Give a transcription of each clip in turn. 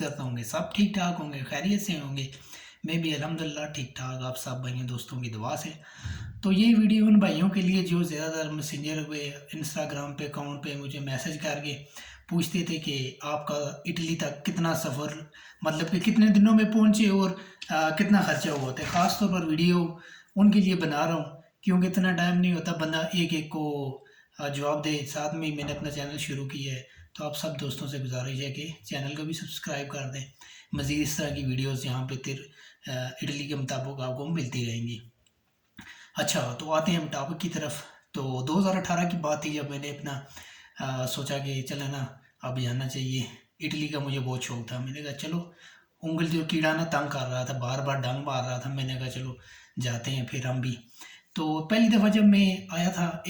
करता होंगे सब ठीक ठाक होंगे, खैरियत से होंगे। मैं भी अल्हम्दुलिल्लाह ठीक ठाक, आप सब भाइयों दोस्तों की दुआ से। तो ये वीडियो उन भाइयों के लिए जो ज़्यादातर मैसेंजर पे, इंस्टाग्राम पे अकाउंट पे मुझे मैसेज करके पूछते थे कि आपका इटली तक कितना सफ़र, मतलब कि कितने दिनों में पहुँचे और कितना खर्चा हुआ। तो ख़ास तौर पर वीडियो उनके लिए बना रहा हूँ, क्योंकि इतना टाइम नहीं होता बंदा एक एक को जवाब दे। साथ में ही मैंने अपना चैनल शुरू किया है, तो आप सब दोस्तों से गुजारिश है कि चैनल को भी सब्सक्राइब कर दें। मज़ीद इस तरह की वीडियोस यहाँ पे इटली के मुताबिक आपको मिलती रहेंगी। अच्छा, तो आते हैं हम टॉपिक की तरफ। तो 2018 की बात थी जब मैंने अपना सोचा कि चलो ना अब जाना चाहिए। इटली का मुझे बहुत शौक था। मैंने कहा चलो, उंगल जो कीड़ा ना तंग कर रहा था, बार बार डंग मार रहा था, मैंने कहा चलो जाते हैं फिर हम भी। तो पहली दफ़ा जब मैं आया था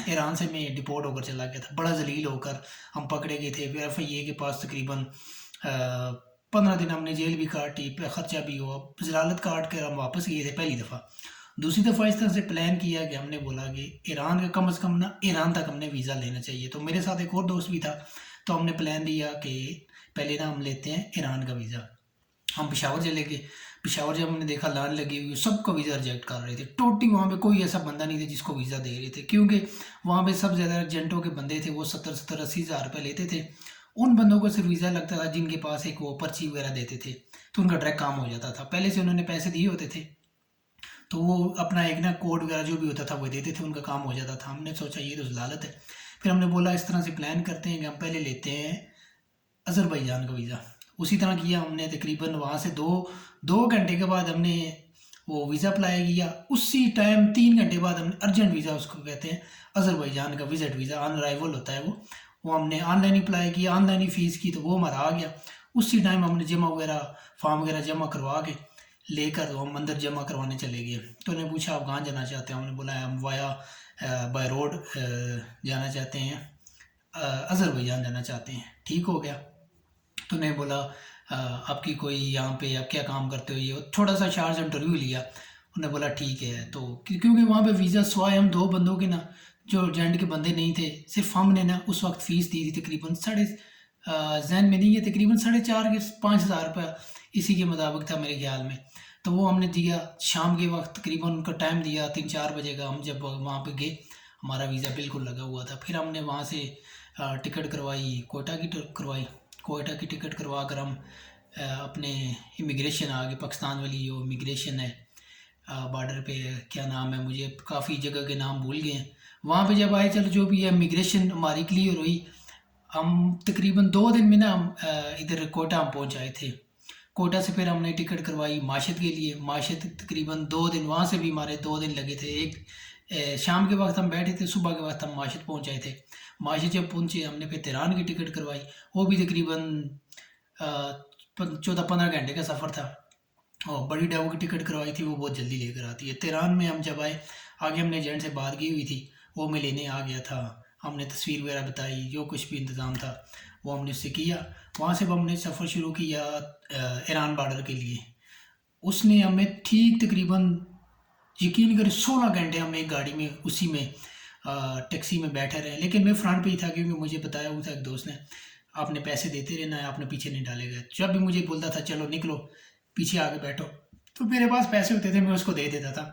ईरान से, मैं डिपोर्ट होकर चला गया था, बड़ा जलील होकर हम पकड़े गए थे। फिर FIA के पास तकरीबन 15 दिन हमने जेल भी काटी, खर्चा भी हुआ, जलालत काट कर हम वापस गए थे पहली दफ़ा। दूसरी दफ़ा इस तरह से प्लान किया कि हमने बोला कि ईरान का कम से कम ना ईरान तक हमने वीज़ा लेना चाहिए। तो मेरे साथ एक और दोस्त भी था, तो हमने प्लान दिया कि पहले ना हम लेते हैं ईरान का वीज़ा। हम पेशावर चले गए। पेशावर जब हमने देखा लाइन लगी हुई, सबका वीज़ा रिजेक्ट कर रहे थे। टोटली वहाँ पे कोई ऐसा बंदा नहीं था जिसको वीज़ा दे रहे थे, क्योंकि वहाँ पे सब ज़्यादा एजेंटों के बंदे थे, वो 70-70-80 हज़ार रुपये लेते थे। उन बंदों को सिर्फ वीज़ा लगता था जिनके पास एक वो पर्ची वगैरह देते थे, तो उनका डायरेक्ट काम हो जाता था। पहले से उन्होंने पैसे दिए होते थे, तो वो अपना एक ना कोड वगैरह जो भी होता था वो देते थे, उनका काम हो जाता था। हमने सोचा ये तो ज़लालत है। फिर हमने बोला इस तरह से प्लान करते हैं कि हम पहले लेते हैं अज़रबैजान का वीज़ा। उसी तरह किया हमने। तकरीबन वहाँ से दो दो घंटे के बाद हमने वो वीज़ा अप्लाई किया। उसी टाइम 3 घंटे बाद हमने अर्जेंट वीज़ा, उसको कहते हैं अज़रबैजान का विज़िट वीज़ा, ऑन अराइवल होता है वो हमने ऑनलाइन अप्लाई किया, ऑनलाइन ही फ़ीस की, तो वो हमारा आ गया। उसी टाइम हमने जमा वगैरह फॉर्म वगैरह जमा करवा के लेकर तो हम अंदर जमा करवाने चले गए। तो उन्होंने पूछा आप कहाँ जाना चाहते हैं। हमने बोला हम वाया बाय रोड जाना चाहते हैं, अज़रबैजान जाना चाहते हैं। ठीक हो गया। तो उन्होंने बोला आपकी कोई यहाँ पे आप क्या काम करते हो, ये थोड़ा सा शार्ट इंटरव्यू लिया। उन्होंने बोला ठीक है। तो क्योंकि वहाँ पे वीज़ा स्वाय हम दो बंदों के ना, जो एजेंट के बंदे नहीं थे, सिर्फ हमने ना उस वक्त फ़ीस दी थी तकरीबन साढ़े जहन में नहीं है, तकरीबन 4.5 के 5 हज़ार रुपया इसी के मुताबिक था मेरे ख्याल में। तो वो हमने दिया शाम के वक्त, तकरीबन उनका टाइम दिया 3-4 बजे का। हम जब वहाँ पे गए, हमारा वीज़ा बिल्कुल लगा हुआ था। फिर हमने वहाँ से टिकट करवाई, कोयटा की करवाई। कोयटा की टिकट करवा कर हम अपने इमिग्रेशन आ गए, पाकिस्तान वाली जो इमिग्रेशन है बॉर्डर पे, क्या नाम है, मुझे काफ़ी जगह के नाम भूल गए हैं। वहाँ पे जब आए, चलो जो भी है, इमिग्रेशन हमारी क्लियर हुई। हम तकरीबन 2 दिन में ना हम इधर कोयटा हम पहुँच आए थे। कोयटा से फिर हमने टिकट करवाई माशत के लिए। माशत तकरीबन 2 दिन, वहाँ से भी हमारे 2 दिन लगे थे। एक शाम के वक्त हम बैठे थे, सुबह के वक्त हम माशत पहुँच आए थे। माशत जब पहुँचे, हमने फिर तेहरान की टिकट करवाई। वो भी तकरीबन 14-15 घंटे का सफ़र था। और बड़ी डबो की टिकट करवाई थी, वो बहुत जल्दी लेकर आती है। तेहरान में हम जब आए, आगे हमने एजेंट से बात की हुई थी, वो मैं लेने आ गया था। हमने तस्वीर वगैरह बताई, जो कुछ भी इंतज़ाम था वो हमने उससे किया। वहाँ से अब हमने सफ़र शुरू किया ईरान बॉर्डर के लिए। उसने हमें ठीक तकरीबन, यकीन करें, 16 घंटे हम एक गाड़ी में, उसी में टैक्सी में बैठे रहे। लेकिन मैं फ्रंट पे ही था, क्योंकि मुझे बताया हुआ था एक दोस्त ने, आपने पैसे देते रहना है, आपने पीछे नहीं डालेगा। जब भी मुझे बोलता था चलो निकलो पीछे आके बैठो, तो मेरे पास पैसे होते थे, मैं उसको दे देता था।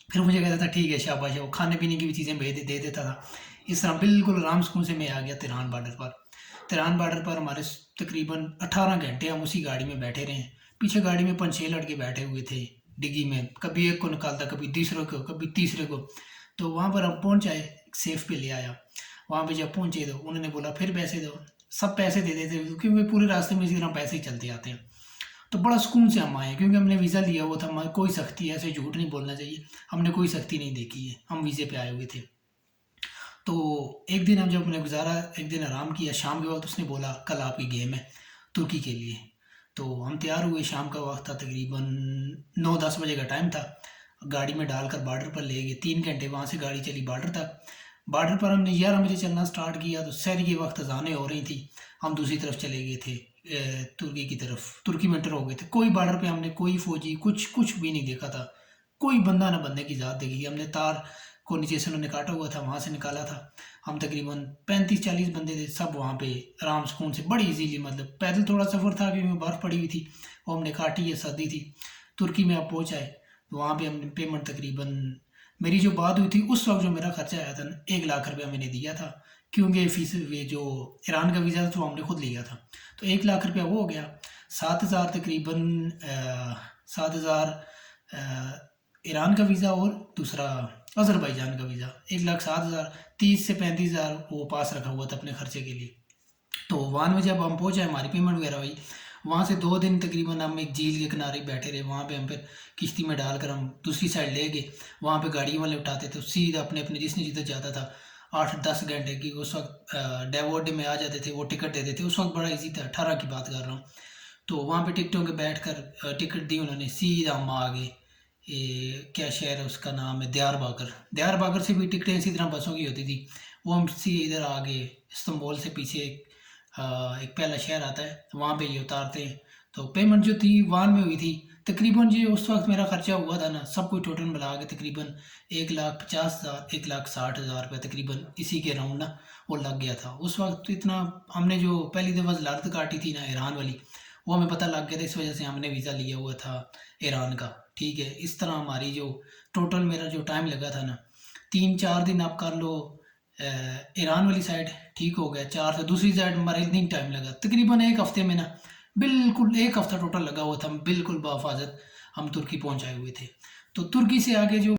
फिर मुझे कहता था ठीक है शाबाश है, वो खाने पीने की भी चीज़ें दे देता था। इस तरह बिल्कुल आराम सुकून से मैं आ गया तिरान बॉर्डर पर। तिरान बॉर्डर पर हमारे तकरीबन 18 घंटे हम उसी गाड़ी में बैठे रहे। पीछे गाड़ी में 5-6 लड़के बैठे हुए थे डिग्गी में, कभी एक को निकालता, कभी दूसरे को, कभी तीसरे को। तो वहाँ पर हम पहुँच आए, सेफ पे ले आया। वहाँ पे जब पहुँचे तो उन्होंने बोला फिर पैसे दो। सब पैसे दे देते, क्योंकि पूरे रास्ते में इसी तरह पैसे ही चलते आते हैं। तो बड़ा सुकून से हम आए, क्योंकि हमने वीज़ा लिया हुआ था। हमारी कोई सख्ती, ऐसे झूठ नहीं बोलना चाहिए, हमने कोई सख्ती नहीं देखी है, हम वीज़े पे आए हुए थे। तो एक दिन हम जब हमने गुजारा, एक दिन आराम किया। शाम के वक्त उसने बोला कल आपकी गेम है तुर्की के लिए। तो हम तैयार हुए, शाम का वक्त था, तकरीबन 9-10 बजे का टाइम था। गाड़ी में डालकर बॉर्डर पर ले गए। 3 घंटे वहाँ से गाड़ी चली बॉर्डर तक। बॉर्डर पर हमने 11 बजे चलना स्टार्ट किया, तो शहर के वक्त अजानें हो रही थी। हम दूसरी तरफ चले गए थे, तुर्की की तरफ। तुर्की में एंटर हो गए थे। कोई बॉर्डर पे हमने कोई फौजी कुछ कुछ भी नहीं देखा था। कोई बंदा ना बंदे की ज़ात देखी। हमने तार को नीचे से उन्होंने काटा हुआ था, वहाँ से निकाला था। हम तकरीबन 35-40 बंदे थे, सब वहाँ पे आराम सुकून से बड़ी इजीली, मतलब पैदल थोड़ा सफ़र था क्योंकि बर्फ़ पड़ी हुई थी, वो हमने काटी है, सर्दी थी। तुर्की में आप पहुँच आए, वहाँ पे हमने पेमेंट तकरीबन, मेरी जो बात हुई थी उस वक्त जो मेरा खर्चा आया था ना, 1 लाख रुपया मैंने दिया था, क्योंकि फीस ये जो ईरान का वीज़ा था तो हमने खुद लिया था, तो 1 लाख रुपया वो हो गया। 7,000 तकरीबन 7,000 ईरान का वीज़ा और दूसरा अज़रबैजान का वीज़ा, 1,07,000, 30 से 35,000 वो पास रखा हुआ था अपने खर्चे के लिए। तो वहाँ में जब हम पहुँचे, हमारी पेमेंट वगैरह हुई, वहाँ से 2 दिन तकरीबन हम एक झील के किनारे बैठे रहे। वहाँ पे हम फिर किश्ती में डालकर हम दूसरी साइड ले गए, वहाँ पे गाड़ी वाले उठाते थे सीधा अपने अपने, जिसने जिधर जाता था 8-10 घंटे की उस वक्त डेवोडे में आ जाते थे, वो टिकट देते थे। उस वक्त बड़ा इजी था, 18 की बात कर रहा हूँ। तो वहाँ पे टिकटों के बैठ कर टिकट दी उन्होंने, सीधा हम आ गए। ये क्या शहर है उसका नाम है दियारबाकर। दियारबाकर से भी टिकटें इसी तरह बसों की होती थी, वो हम सीधे इधर आ गए। इस्तांबुल से पीछे एक पहला शहर आता है, वहाँ पे ये उतारते हैं। तो पेमेंट जो थी वान में हुई थी तकरीबन, जी उस वक्त मेरा खर्चा हुआ था ना, सब कुछ टोटल मिला के तकरीबन 1,50,000 1,60,000 रुपये तकरीबन इसी के अराउंड ना वो लग गया था उस वक्त। तो इतना हमने जो पहली दफ़ा ज़लालत काटी थी ना ईरान वाली, वो हमें पता लग गया था, इस वजह से हमने वीज़ा लिया हुआ था ईरान का। ठीक है, इस तरह हमारी जो टोटल मेरा जो टाइम लगा था ना, 3-4 दिन आप कर लो ईरान वाली साइड, ठीक हो गया। 4 से दूसरी साइड हमारा इतनी टाइम लगा, तकरीबन 1 हफ्ते में ना, बिल्कुल 1 हफ्ता टोटल लगा हुआ था, हम बिल्कुल बाफाजत हम तुर्की पहुंच आए हुए थे। तो तुर्की से आगे जो